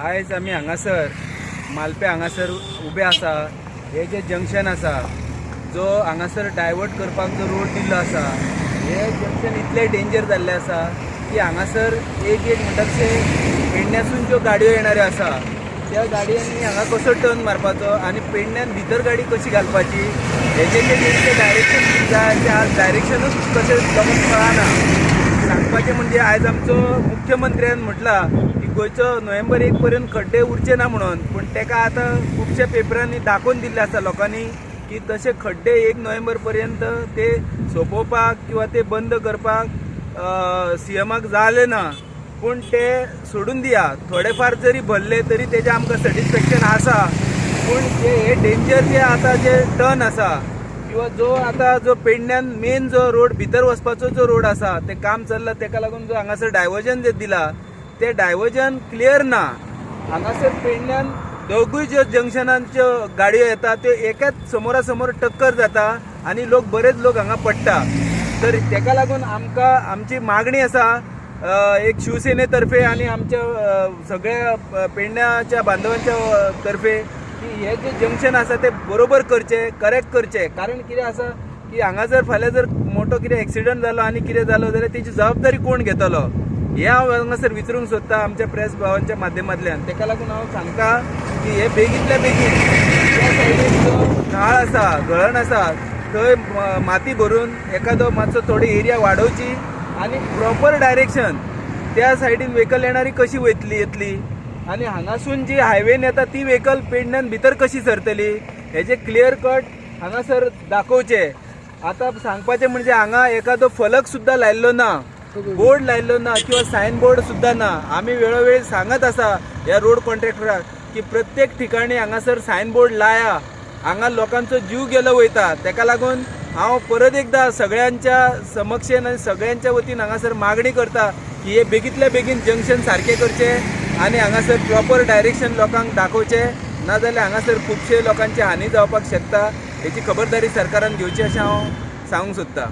आयज आमी हांगासर मालपे हांगासर उबे आसा। हे जे जंक्शन आसा जो हांगासर डायवर्ट करपाक जो रोड दिल्लो आसा, हे जंक्शन इतले डेंजर जाल्ले आसा की हांगासर एक म्हणटा तशें पेडण्यासून ज्यो गाडयो येणाऱ्यो आसा त्या गाडयांनी हांगा कसो टर्न मारपाचो आनी पेडण्यान भितर गाडी कशी घालपाची हेजे जे डायरेक्शन जाय ते आज डायरेक्शनूच कशें लोकांक कळना। सांगपाचें म्हणजे आयज आमचो मुख्यमंत्र्यान म्हटला की गोंयचो नोव्हेंबर 1 पर्यंत खड्डे उरचे ना म्हणून, पूण ताका आतां खुबशे पेपरांनी दाखोवन दिल्ले आसा लोकांनी की तसे खड्डे 1 नोव्हेंबर पर्यंत ते सोंपोवपाक किंवा ते बंद करपाक सीएमाक जाले ना। पूण ते सोडून दिया, थोडेफार जरी भरले तरी तेजे आमकां सॅटिस्फॅक्शन आसा। पूण हे डेंजर जे आतां जे टर्न आसा किंवा जो आतां जो पेडण्यान मेन जो रोड भितर वचपाचो जो रोड आसा ते काम चल्ला, ताका लागून जो हांगासर डायवर्जन जे दिला ते डायवर्जन क्लियर ना। हांगासर पेडण्यान दोगूय ज्यो जंक्शनांच्यो गाडयो येता त्यो एकाच समोरा समोर टक्कर जाता आनी बरेच लोक हांगा पडटा। तर ताका लागून आमकां आमची मागणी आसा एक शिवसेनेतर्फे आनी आमच्या सगळ्या पेडण्याच्या बांधवांच्या तर्फे की हे जे जंक्शन आसा ते बरोबर करचे, करेक्ट करचे। कारण कितें आसा की हांगा जर फाल्यां जर मोठो कितें एक्सिडंट जालो आनी कितें जालो जाल्यार तेची जबाबदारी कोण घेतलो हे हांव हांगासर विचारूंक सोदता आमच्या प्रेस भावांच्या माध्यमांतल्यान। ताका लागून हांव सांगता की हे बेगींतल्या बेगीन त्या सायडीन जो नाळ आसा, गळण आसा, थंय माती भरून एखादो मातसो थोडी एरिया वाडोवची आनी प्रॉपर डायरेक्शन त्या सायडीन व्हेकल येणारी कशी येतली आनी हांगासून जी हायवेन येता ती व्हेकल पेडण्यान भितर कशी सरतली हेजे क्लियर कट हांगासर दाखोवचे। आतां सांगपाचें म्हणजे हांगा एखादो फलक सुद्दां लायल्लो ना, बोर्ड लायल्लो ना किंवा सायन बोर्ड सुद्दां ना। आमी वेळोवेळी सांगत आसा ह्या रोड कॉन्ट्रॅक्टराक की प्रत्येक ठिकाणी हांगासर सायन बोर्ड लाया, हांगा लोकांचो जीव गेलो वयता। ताका लागून हांव परत एकदा सगळ्यांच्या समक्षेन आनी सगळ्यांच्या वतीन हांगासर मागणी करता की हे बेगींतल्या बेगीन जंक्शन सारके करचे आनी हांगासर प्रॉपर डायरेक्शन लोकांक दाखोवचे, नाजाल्यार हांगासर खुबशे लोकांची हानी जावपाक शकता। हेची खबरदारी सरकारान घेवची अशें हांव सांगूंक सोदतां।